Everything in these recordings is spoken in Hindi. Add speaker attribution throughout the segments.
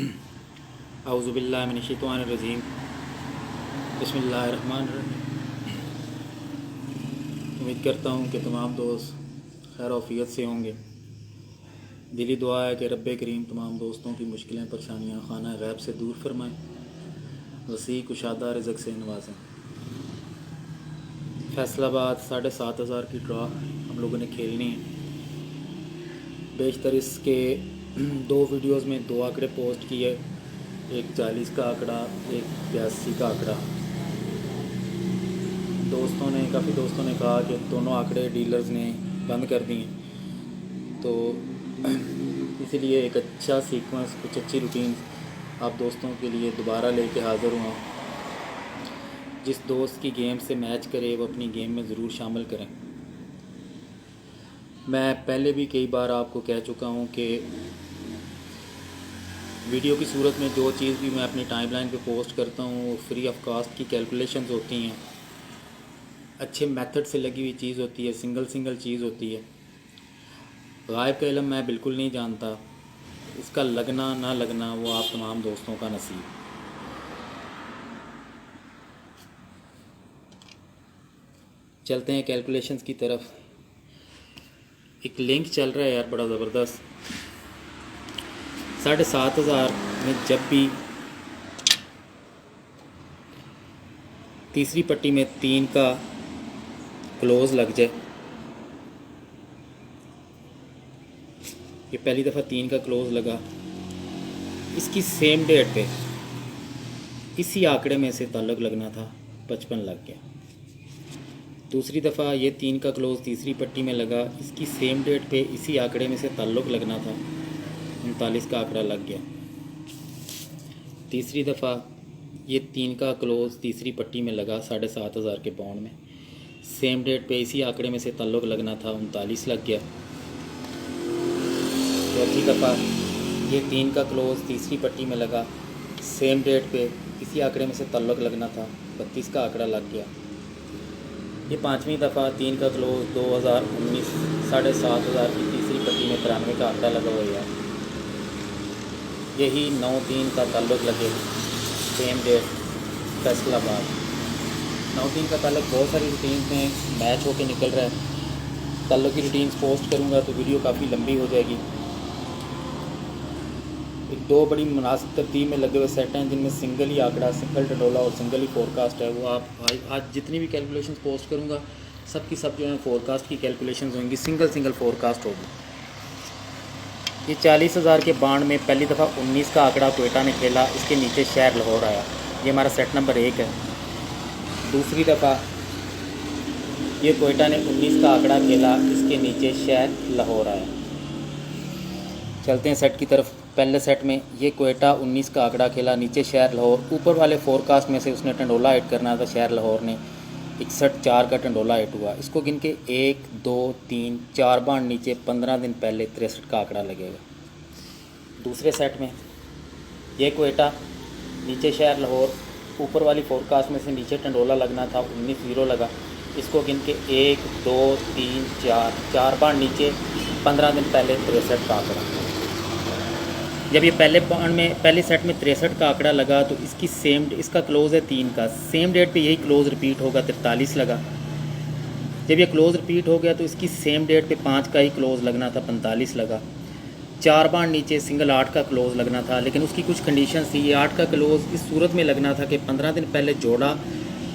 Speaker 1: औज़ुबिल्लाहि मिनश्शैतानिर्रजीम बिस्मिल्लाहिर्रहमानिर्रहीम। उम्मीद करता हूँ कि तमाम दोस्त खैर आफियत से होंगे। दिली दुआ है कि रब्बे करीम तमाम दोस्तों की मुश्किलें परेशानियाँ खाना गैब से दूर फरमाएँ, वसी कुशादा रिज़्क़ से नवाजें। फैसलाबाद 7,500 की ड्रा हम लोगों ने खेलनी है। बेशतर इसके दो वीडियोस में दो आंकड़े पोस्ट किए, एक 40 का आंकड़ा, एक 82 का आंकड़ा। काफ़ी दोस्तों ने कहा कि दोनों आंकड़े डीलर्स ने बंद कर दिए, तो इसीलिए एक अच्छा सीक्वेंस, कुछ अच्छी रूटीन आप दोस्तों के लिए दोबारा लेके हाज़िर हुआ। जिस दोस्त की गेम से मैच करे वो अपनी गेम में ज़रूर शामिल करें। मैं पहले भी कई बार आपको कह चुका हूँ कि वीडियो की सूरत में जो चीज़ भी मैं अपनी टाइमलाइन पे पोस्ट करता हूँ वो फ्री ऑफ कॉस्ट की कैलकुलेशंस होती हैं, अच्छे मेथड से लगी हुई चीज़ होती है, सिंगल चीज़ होती है। गायब का इल्म मैं बिल्कुल नहीं जानता, इसका लगना ना लगना वो आप तमाम दोस्तों का नसीब। चलते हैं कैलकुलेशंस की तरफ। एक लिंक चल रहा है यार बड़ा ज़बरदस्त। 7,500 में जब भी तीसरी पट्टी में 3 का क्लोज़ लग जाए, ये पहली दफ़ा 3 का क्लोज़ लगा, इसकी सेम डेट पे इसी आंकड़े में से ताल्लुक़ लगना था, 55 लग गया। दूसरी दफ़ा ये 3 का क्लोज़ तीसरी पट्टी में लगा, इसकी सेम डेट पे इसी आंकड़े में से ताल्लुक़ लगना था, 39 का आंकड़ा लग गया। तीसरी दफ़ा ये 3 का क्लोज़ तीसरी पट्टी में लगा 7,500 के बाउंड में, सेम डेट पे इसी आंकड़े में से ताल्लुक़ लगना था, 39 लग गया। चौथी दफ़ा ये 3 का क्लोज़ तीसरी पट्टी में लगा, सेम डेट पे इसी आंकड़े में से ताल्लुक़ लगना था, 32 का आंकड़ा लग गया। ये पाँचवीं दफ़ा 3 का क्लोज़ 2019 7,500 की तीसरी पट्टी में 93 का आंकड़ा लगा हुआ है। यही 9-3 का ताल्लुक़ लगे, सेम डेट फैसलाबाद। 9-3 का ताल्लुक़ बहुत सारी रूटीन में मैच होके निकल रहा है। ताल्लुक़ की रूटीन्स पोस्ट करूँगा तो वीडियो काफ़ी लंबी हो जाएगी। एक दो बड़ी मुनासिब तरतीब में लगे हुए सेट हैं जिनमें सिंगल ही आंकड़ा, सिंगल टंडोला और सिंगल ही फोरकास्ट है। वो आप आज जितनी भी कैलकुलेशंस पोस्ट करूँगा सब की सब जो है फोरकास्ट की कैलकुलेशंस होंगी, सिंगल फोरकास्ट होगी। ये 40,000 के बाउंड में पहली दफ़ा 19 का आंकड़ा क्वेटा ने खेला, इसके नीचे शहर लाहौर आया, ये हमारा सेट नंबर 1 है। दूसरी दफ़ा ये क्वेटा ने 19 का आंकड़ा खेला, इसके नीचे शहर लाहौर आया। चलते हैं सेट की तरफ। पहले सेट में ये क्वेटा 19 का आंकड़ा खेला, नीचे शहर लाहौर। ऊपर वाले फोरकास्ट में से उसने टंडोला हिट करना था, शहर लाहौर ने 61-4 का टंडोला हिट हुआ। इसको गिन के 1 2 3 4 बाउंड नीचे 15 दिन पहले 63 का आंकड़ा लगेगा। दूसरे सेट में ये क्वेटा नीचे शहर लाहौर, ऊपर वाली फोरकास्ट में से नीचे टंडोला लगना था, 19-0 लगा। इसको गिन के 1 2 3 4 बाउंड नीचे 15 दिन पहले 63 का आंकड़ा। जब ये पहले सेट में 63 का आंकड़ा लगा तो इसका क्लोज़ है 3 का, सेम डेट पे यही क्लोज़ रिपीट होगा, 43 लगा। जब ये क्लोज़ रिपीट हो गया तो इसकी सेम डेट पे 5 का ही क्लोज़ लगना था, 45 लगा। 4 बाउंड नीचे सिंगल 8 का क्लोज़ लगना था, लेकिन उसकी कुछ कंडीशंस थी। ये 8 का क्लोज़ इस सूरत में लगना था कि 15 दिन पहले जोड़ा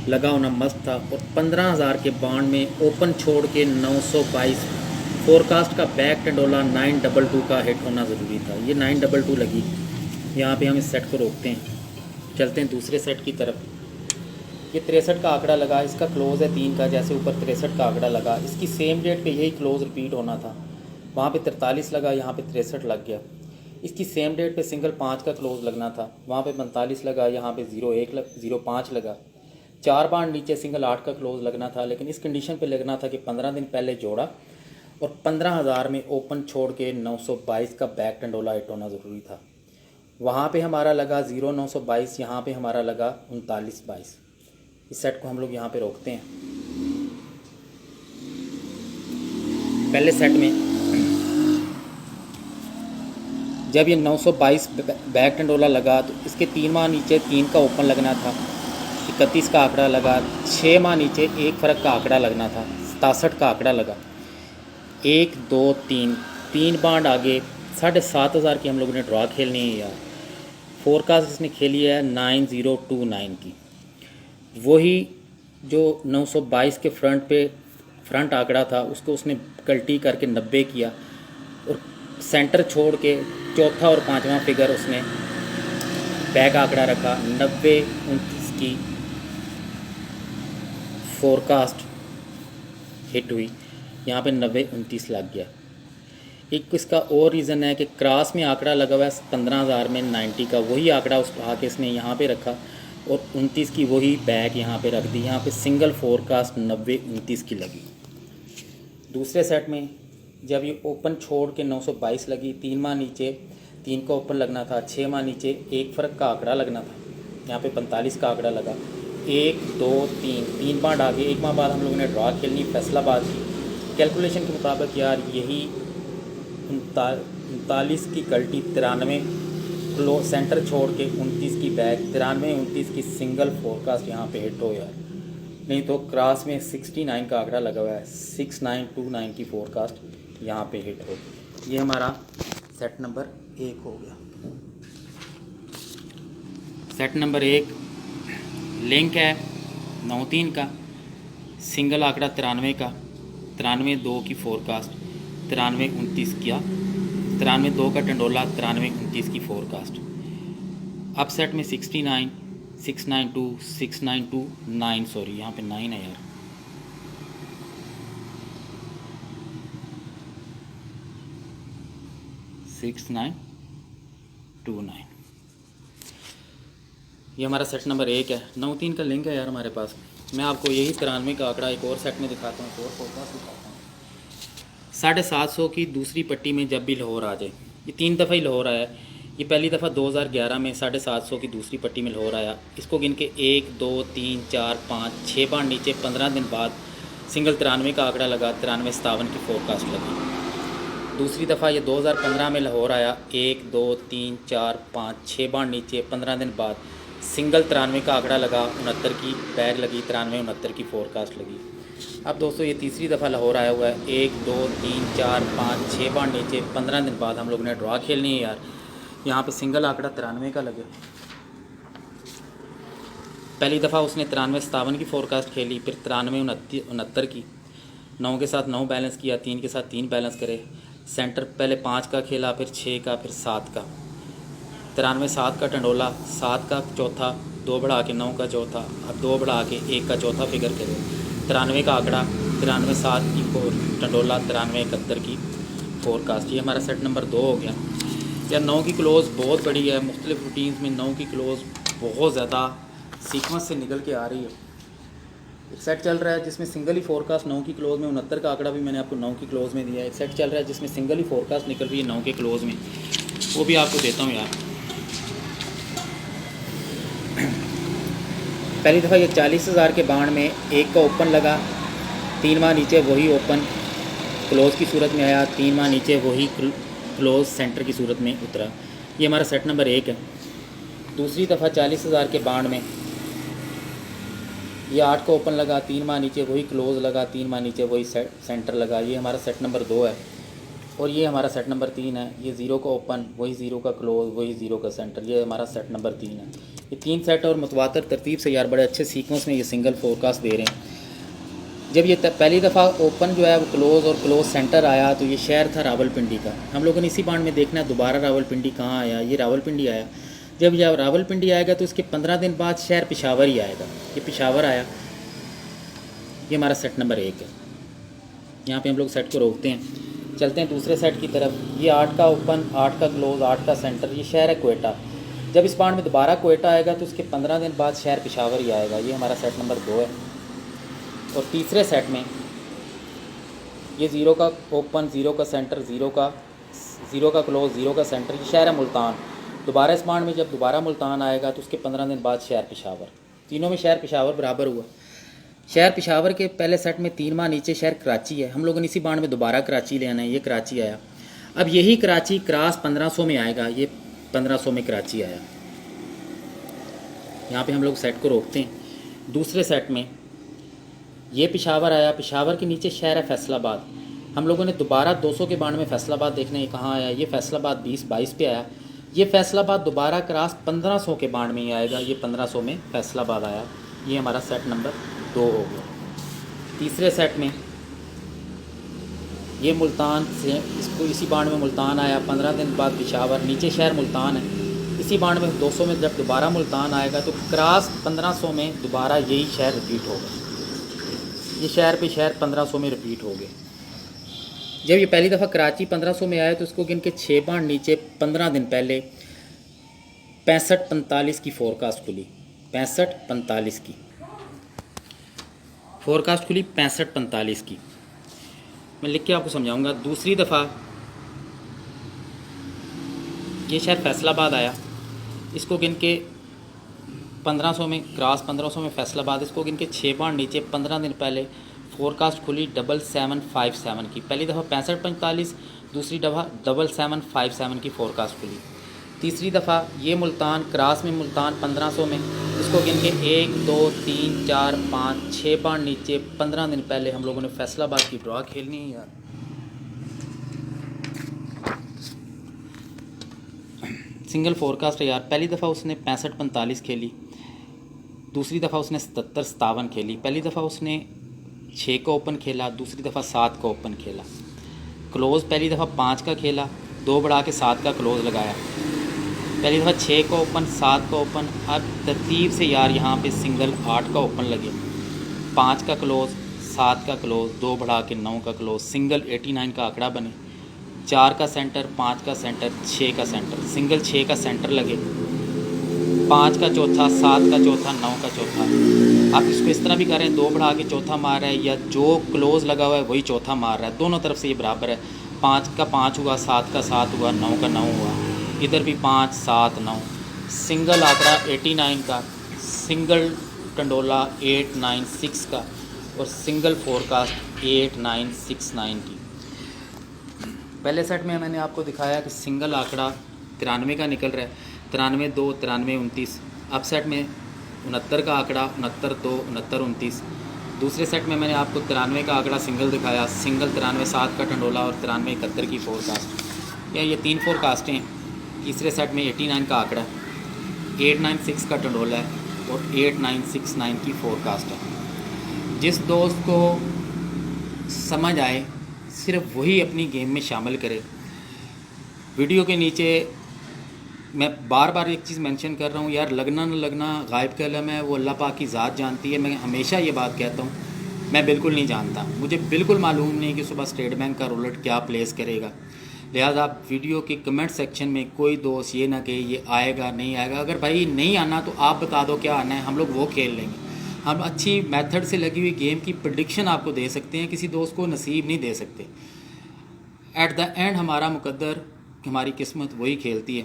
Speaker 1: लगा होना मस्त था, और 15,000 के बाउंड में ओपन छोड़ के 922 फोरकास्ट का बैक टंडोला 922 का हिट होना ज़रूरी था। ये 922 लगी, यहाँ पे हम इस सेट को रोकते हैं। चलते हैं दूसरे सेट की तरफ। ये 63 का आंकड़ा लगा, इसका क्लोज़ है 3 का, जैसे ऊपर 63 का आंकड़ा लगा, इसकी सेम डेट पे यही क्लोज़ रिपीट होना था। वहाँ पे 43 लगा, यहाँ पे 63 लग गया। इसकी सेम डेट पे सिंगल 5 का क्लोज़ लगना था, वहाँ पे 45 लगा, यहाँ पे 05 लगा। 4 बाउंड नीचे सिंगल 8 का क्लोज़ लगना था, लेकिन इस कंडीशन पे लगना था कि 15 दिन पहले जोड़ा और 15,000 में ओपन छोड़ के 922 का बैक टंडोला हिट होना ज़रूरी था। वहाँ पे हमारा लगा 0922, यहाँ पे हमारा लगा 39-22। इस सेट को हम लोग यहाँ पे रोकते हैं। पहले सेट में जब ये 922 बैक टंडोला लगा तो इसके 3 माह नीचे 3 का ओपन लगना था, 31 का आंकड़ा लगा। 6 माह नीचे 1 फ़र्क का आंकड़ा लगना था, 67 का आंकड़ा लगा। 1 2 3 3 बाउंड आगे 7,500 की हम लोगों ने ड्रॉ खेलनी है यार। फोरकास्ट इसने खेली है 9029 की। वही जो 922 के फ्रंट आंकड़ा था उसको उसने कल्टी करके 90 किया और सेंटर छोड़ के चौथा और पांचवा फिगर उसने बैक आंकड़ा रखा। 9029 की फोरकास्ट हिट हुई, यहाँ पे 9029 लग गया। एक इसका और रीज़न है कि क्रॉस में आंकड़ा लगा हुआ है 15,000 में 90 का, वही आंकड़ा उस आके इसने यहाँ पे रखा और 29 की वही बैक यहाँ पे रख दी। यहाँ पे सिंगल फोरकास्ट 9029 की लगी। दूसरे सेट में जब ये ओपन छोड़ के 922 लगी, 3 माह नीचे 3 का ओपन लगना था, 6 माह नीचे 1 फ़र्क का आंकड़ा लगना था, यहाँ पे 45 का आंकड़ा लगा। 1 2 3 बाउंड आगे 1 माह बाद हम लोगों ने ड्रॉ खेलनी फैसलाबाद की। कैलकुलेशन के मुताबिक यार यही 39 की कल्टी 93 क्लो सेंटर छोड़ के 29 की बैक 93-29 की सिंगल फोरकास्ट यहाँ पे हिट हो यार। नहीं तो क्रॉस में 69 का आंकड़ा लगा हुआ है, 6929 की फोरकास्ट यहाँ पे हिट हो। ये हमारा सेट नंबर 1 हो गया। सेट नंबर 1 लिंक है 93 का, सिंगल आंकड़ा 93 का, 93-2 की फोरकास्ट, 93-29 किया, 93-2 का टंडोला, 93-29 की फोरकास्ट। अब सेट में 69 692 692 9, सॉरी यहाँ पे 9 है यार, सिक्स 9 2 9। ये हमारा सेट नंबर 1 है। 93 का लिंक है यार हमारे पास। मैं आपको यही 93 का आंकड़ा एक और सेट में दिखाता हूँ, एक और फोरकास्ट दिखाता हूँ। 750 की दूसरी पट्टी में जब भी लाहौर आ जाए, ये 3 दफ़ा ही लाहौर आया। ये पहली दफ़ा 2011 में 750 की दूसरी पट्टी में लाहौर आया। इसको गिन के 1 2 3 4 5 6 बार नीचे 15 दिन बाद सिंगल 93 का आंकड़ा लगा, 93-57 की फोरकास्ट लगी। दूसरी दफ़ा ये 2015 में लाहौर आया, 1 2 3 4 5 6 बार नीचे 15 दिन बाद सिंगल 93 का आंकड़ा लगा, 69 की बैग लगी, 93-69 की फोरकास्ट लगी। अब दोस्तों ये तीसरी दफ़ा लाहौर आया हुआ है, 1 2 3 4 5 6 बार नीचे 15 दिन बाद हम लोगों ने ड्रॉ खेलनी है यार। यहाँ पे सिंगल आंकड़ा 93 का लगे। पहली दफ़ा उसने 93-57 की फोरकास्ट खेली, फिर 93-69 की, 9 के साथ 9 बैलेंस किया, 3 के साथ 3 बैलेंस करे। सेंटर पहले 5 का खेला, फिर 6 का, फिर 7 का, 93-7 का टंडोला, 7 का चौथा, 2 बढ़ा के 9 का चौथा, अब 2 बढ़ा के 1 का चौथा फिगर करे, 93 का आंकड़ा, 93-7 की टंडोला, 93-71 की फोरकास्ट। ये हमारा सेट नंबर 2 हो गया। या 9 की क्लोज़ बहुत बड़ी है, मुख्तलिफ रूटीन्स में 9 की क्लोज़ बहुत ज़्यादा सीक्वेंस से निकल के आ रही है। एक सेट चल रहा है जिसमें सिंगल ही फोरकास्ट 9 की क्लोज़ में, 69 का आंकड़ा भी मैंने आपको 9 की क्लोज़ में दिया है। एक सेट चल रहा है जिसमें सिंगल ही फोरकास्ट निकल रही है 9 के क्लोज़ में, वो भी आपको देता हूँ यार। पहली दफ़ा ये 40,000 के बाउंड में 1 का ओपन लगा, 3 माह नीचे वही ओपन क्लोज़ की सूरत में आया, 3 माह नीचे वही क्लोज़ सेंटर की सूरत में उतरा। ये हमारा सेट नंबर 1 है। दूसरी दफ़ा 40,000 के बाउंड में ये 8 का ओपन लगा, 3 माह नीचे वही क्लोज़ लगा, 3 माह नीचे वही सेंटर लगा। ये हमारा सेट नंबर 2 है। और ये हमारा सेट नंबर 3 है। ये 0 का ओपन, वही 0 का क्लोज़, वही 0 का सेंटर। ये हमारा सेट नंबर 3 है। ये 3 सेट और मुतवातर तरतीब से यार बड़े अच्छे सीक्वेंस में ये सिंगल फोरकास्ट दे रहे हैं। जब ये पहली दफ़ा ओपन जो है वो क्लोज़ और क्लोज़ सेंटर आया तो ये शहर था रावलपिंडी का। हम लोगों ने इसी बाउंड में देखना है दोबारा रावलपिंडी कहाँ आया। ये रावलपिंडी आया। जब यह रावलपिंडी आएगा तो इसके 15 दिन बाद शहर पेशावर ही आएगा। ये पेशावर आया। ये हमारा सेट नंबर 1 है। यहाँ पे हम लोग सेट को रोकते हैं, चलते हैं दूसरे सेट की तरफ। ये 8 का ओपन, 8 का क्लोज़, 8 का सेंटर। ये शहर है कोयटा। जब इस बाउंड में दोबारा कोयटा आएगा तो उसके 15 दिन बाद शहर पेशावर ही आएगा। ये हमारा सेट नंबर 2 है। और तीसरे सेट में ये 0 का ओपन, 0 का सेंटर, 0 का क्लोज़, 0 का सेंटर। ये शहर है मुल्तान। दोबारा इस बाउंड में जब दोबारा मुल्तान आएगा तो उसके 15 दिन बाद शहर पेशावर। तीनों में शहर पेशावर बराबर हुआ। शहर पेशावर के पहले सेट में 3 माह नीचे शहर कराची है। हम लोगों ने इसी बाउंड में दोबारा कराची ले आना है। ये कराची आया। अब यही कराची क्रॉस 1500 में आएगा, ये 1500 में कराची आया। यहाँ पे हम लोग सेट को रोकते हैं। दूसरे सेट में ये पेशावर आया, पेशावर के नीचे शहर है फैसलाबाद। हम लोगों ने दोबारा 200 के बांड में फैसलाबाद देखना है कहाँ आया, ये फैसलाबाद 20-22 पे आया। ये फैसलाबाद दोबारा क्रॉस 1500 के बांड में ही आएगा, ये 1500 में फैसलाबाद आया। ये हमारा सेट नंबर 2 हो गया। तीसरे सेट में ये मुल्तान से, इसको इसी बांड में मुल्तान आया। 15 दिन बाद पेशावर, नीचे शहर मुल्तान है। इसी बांड में 200 में जब दोबारा मुल्तान आएगा तो क्रॉस 1500 में दोबारा यही शहर रिपीट होगा। ये शहर पे शहर 1500 में रिपीट हो गए। जब ये पहली दफ़ा कराची 1500 में आया तो इसको गिन के 6 बांड नीचे 15 दिन पहले 65-45 की फोरकास्ट खुली। 65-45 की फोरकास्ट खुली, 65-45 की। मैं लिख के आपको समझाऊंगा। दूसरी दफ़ा ये शहर फैसलाबाद आया, इसको गिन के 1500 में क्रॉस 1500 में फैसलाबाद, इसको गिन के 6 बांड नीचे 15 दिन पहले फोरकास्ट खुली 7757 की। पहली दफ़ा 65-45, दूसरी दफ़ा 7757 की फोरकास्ट खुली। तीसरी दफ़ा ये मुल्तान क्रॉस में मुल्तान 1500 में, इसको गिन के 1 2 3 4 5 6 बांड नीचे 15 दिन पहले हम लोगों ने फैसलाबाद की ड्रॉ खेलनी है यार। सिंगल फोरकास्ट है यार। पहली दफ़ा उसने 65-45 खेली, दूसरी दफ़ा उसने 77-57 खेली। पहली दफ़ा उसने 6 का ओपन खेला, दूसरी दफ़ा 7 का ओपन खेला। क्लोज़ पहली दफ़ा 5 का खेला, 2 बढ़ा के 7 का क्लोज़ लगाया। पहली दफ़ा 6 का ओपन, 7 का ओपन। अब तरतीब से यार यहाँ पे सिंगल 8 का ओपन लगे, 5 का क्लोज़, 7 का क्लोज़, 2 बढ़ा के 9 का क्लोज़, सिंगल 89 का आंकड़ा बने। 4 का सेंटर, 5 का सेंटर, 6 का सेंटर, सिंगल 6 का सेंटर लगे, 5 का चौथा, 7 का चौथा, 9 का चौथा। आप इसको इस तरह भी करें, 2 बढ़ा के चौथा मार रहा है या जो क्लोज़ लगा हुआ है वही चौथा मार रहा है, दोनों तरफ से ये बराबर है। 5 का 5 हुआ, 7 का 7 हुआ, 9 का 9 हुआ, इधर भी 5 7 9। सिंगल आंकड़ा 89 का, सिंगल टंडोला 896 का और सिंगल फोरकास्ट 8969 की। पहले सेट में मैंने आपको दिखाया कि सिंगल आंकड़ा 93 का निकल रहा है, 93 2 93 29। अब सेट में 69 का आंकड़ा 69 2 69 29। दूसरे सेट में मैंने आपको 93 का आंकड़ा सिंगल दिखाया, सिंगल 93 7 का टंडोला और 93 71 की फोरकास्ट। या ये 3 फोरकास्टें। तीसरे सेट में 89 का आंकड़ा, 896 का टंडोला है और 8969 की फोरकास्ट है। जिस दोस्त को समझ आए सिर्फ वही अपनी गेम में शामिल करे। वीडियो के नीचे मैं बार बार एक चीज़ मेंशन कर रहा हूँ यार, लगना न लगना गायब का इल्म है, वो अल्लाह पाक की ज़ात जानती है। मैं हमेशा ये बात कहता हूँ, मैं बिल्कुल नहीं जानता, मुझे बिल्कुल मालूम नहीं कि सुबह स्टेट बैंक का रोलेट क्या प्लेस करेगा। लिहाजा आप वीडियो के कमेंट सेक्शन में कोई दोस्त ये ना कहे ये आएगा नहीं आएगा। अगर भाई नहीं आना तो आप बता दो क्या आना है, हम लोग वो खेल लेंगे। हम अच्छी मेथड से लगी हुई गेम की प्रेडिक्शन आपको दे सकते हैं, किसी दोस्त को नसीब नहीं दे सकते। एट द एंड हमारा मुकद्दर, हमारी किस्मत वही खेलती है।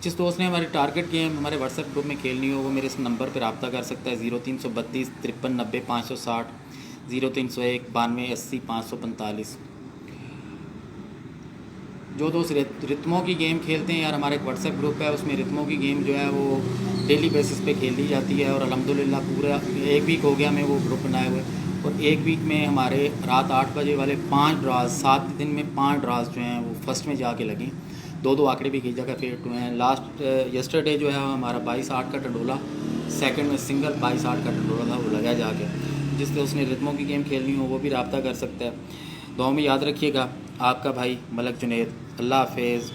Speaker 1: जिस दोस्त ने हमारी टारगेट गेम हमारे व्हाट्सएप ग्रुप में खेलनी हो वो मेरे इस नंबर पर रब्ता कर सकता है, 0332 53 90 560, 0301 92 80 545। जो दोस्त रितमों की गेम खेलते हैं यार, हमारा एक व्हाट्सएप ग्रुप है, उसमें रितमों की गेम जो है वो डेली बेसिस पे खेली जाती है। और अल्हम्दुलिल्लाह पूरा 1 वीक हो गया हमें वो ग्रुप बनाए हुए, और 1 वीक में हमारे रात 8 बजे वाले 5 ड्राज, 7 दिन में 5 ड्राज जो हैं वो फर्स्ट में जाके लगी। 2 आंकड़े भी कई जगह फेट हुए हैं। लास्ट यस्टरडे जो है हमारा 22-8 का टंडोला, सेकंड में सिंगल 22-8 का टंडोला था, वो लगा जाके। जिससे उसने रितमों की गेम खेलनी हो वो भी रब्ता कर सकता है। दुआ में याद रखिएगा। आपका भाई मलक जुनैद। अल्लाह हाफिज़।